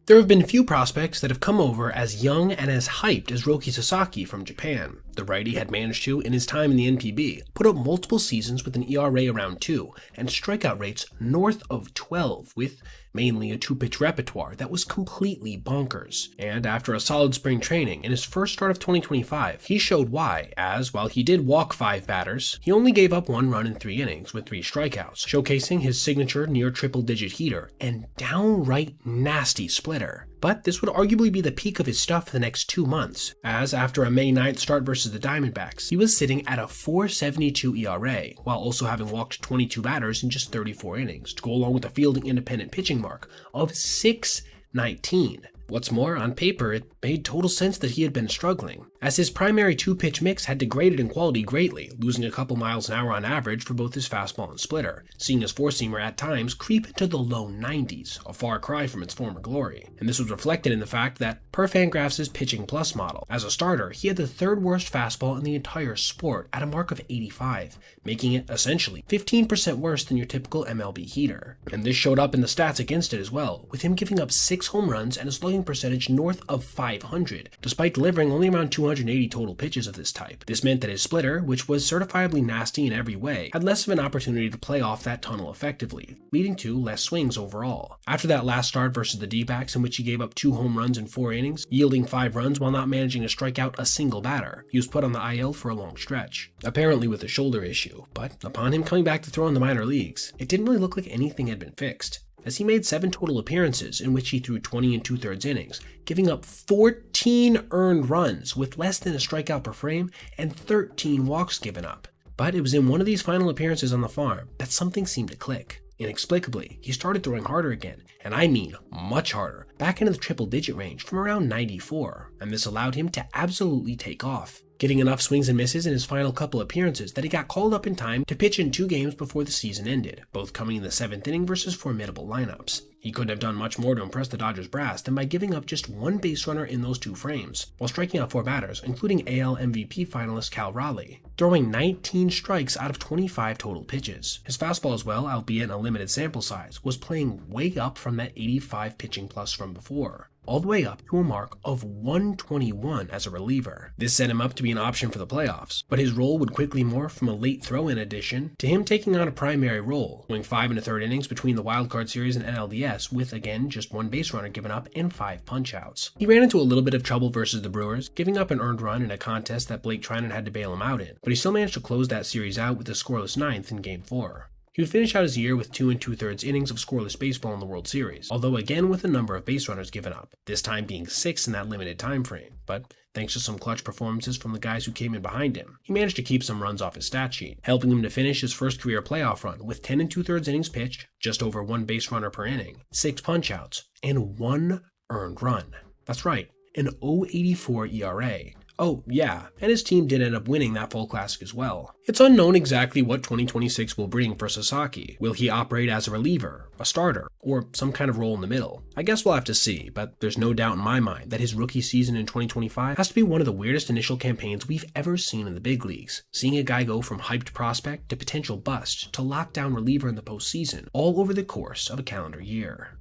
There have been few prospects that have come over as young and as hyped as Roki Sasaki from Japan. The righty had managed to, in his time in the NPB, put up multiple seasons with an ERA around 2 and strikeout rates north of 12, with mainly a 2-pitch repertoire that was completely bonkers. And after a solid spring training, in his first start of 2025, he showed why, as while he did walk 5 batters, he only gave up 1 run in 3 innings with 3 strikeouts, showcasing his signature near triple-digit heater and downright nasty splitter. But this would arguably be the peak of his stuff for the next 2 months, as after a May 9th start versus the Diamondbacks, he was sitting at a .472 ERA, while also having walked 22 batters in just 34 innings, to go along with a fielding independent pitching mark of .619. What's more, on paper, it made total sense that he had been struggling, as his primary 2-pitch mix had degraded in quality greatly, losing a couple miles an hour on average for both his fastball and splitter, seeing his 4-seamer at times creep into the low 90s, a far cry from its former glory. And this was reflected in the fact that, per Fangraphs' Pitching Plus model, as a starter, he had the 3rd worst fastball in the entire sport at a mark of 85, making it, essentially, 15% worse than your typical MLB heater. And this showed up in the stats against it as well, with him giving up 6 home runs and a slugging percentage north of 500, despite delivering only around 280 total pitches of this type. This meant that his splitter, which was certifiably nasty in every way, had less of an opportunity to play off that tunnel effectively, leading to less swings overall. After that last start versus the D-backs, in which he gave up 2 home runs in 4 innings, yielding 5 runs while not managing to strike out a single batter, he was put on the IL for a long stretch, apparently with a shoulder issue, but upon him coming back to throw in the minor leagues, it didn't really look like anything had been fixed, as he made 7 total appearances in which he threw 20 2/3 innings, giving up 14 earned runs with less than a strikeout per frame and 13 walks given up. But it was in one of these final appearances on the farm that something seemed to click. Inexplicably, he started throwing harder again, and I mean much harder, back into the triple-digit range from around 94, and this allowed him to absolutely take off, getting enough swings and misses in his final couple appearances that he got called up in time to pitch in 2 games before the season ended, both coming in the 7th inning versus formidable lineups. He couldn't have done much more to impress the Dodgers brass than by giving up just 1 base runner in those 2 frames, while striking out 4 batters, including AL MVP finalist Cal Raleigh, throwing 19 strikes out of 25 total pitches. His fastball as well, albeit in a limited sample size, was playing way up from that 85 pitching plus from before, all the way up to a mark of 121 as a reliever. This set him up to be an option for the playoffs, but his role would quickly morph from a late throw-in addition to him taking on a primary role, going 5 1/3 innings between the wildcard series and NLDS, with again just 1 base runner given up and 5 punch-outs. He ran into a little bit of trouble versus the Brewers, giving up an earned run in a contest that Blake Trinan had to bail him out in, but he still managed to close that series out with a scoreless 9th in Game 4. He would finish out his year with 2 2/3 innings of scoreless baseball in the World Series, although again with a number of base runners given up, this time being 6 in that limited time frame. But thanks to some clutch performances from the guys who came in behind him, he managed to keep some runs off his stat sheet, helping him to finish his first career playoff run with 10 2/3 innings pitched, just over 1 base runner per inning, 6 punch-outs, and 1 earned run. That's right, an .084 ERA. Oh, yeah, and his team did end up winning that Fall Classic as well. It's unknown exactly what 2026 will bring for Sasaki. Will he operate as a reliever, a starter, or some kind of role in the middle? I guess we'll have to see, but there's no doubt in my mind that his rookie season in 2025 has to be one of the weirdest initial campaigns we've ever seen in the big leagues. Seeing a guy go from hyped prospect to potential bust to lockdown reliever in the postseason, all over the course of a calendar year.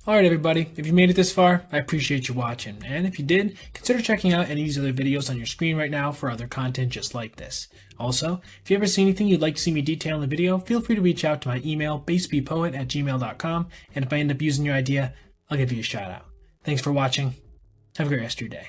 Alright everybody, if you made it this far, I appreciate you watching, and if you did, consider checking out any of these other videos on your screen right now for other content just like this. Also, if you ever see anything you'd like to see me detail in the video, feel free to reach out to my email, basebpoet@gmail.com, and if I end up using your idea, I'll give you a shout out. Thanks for watching. Have a great rest of your day.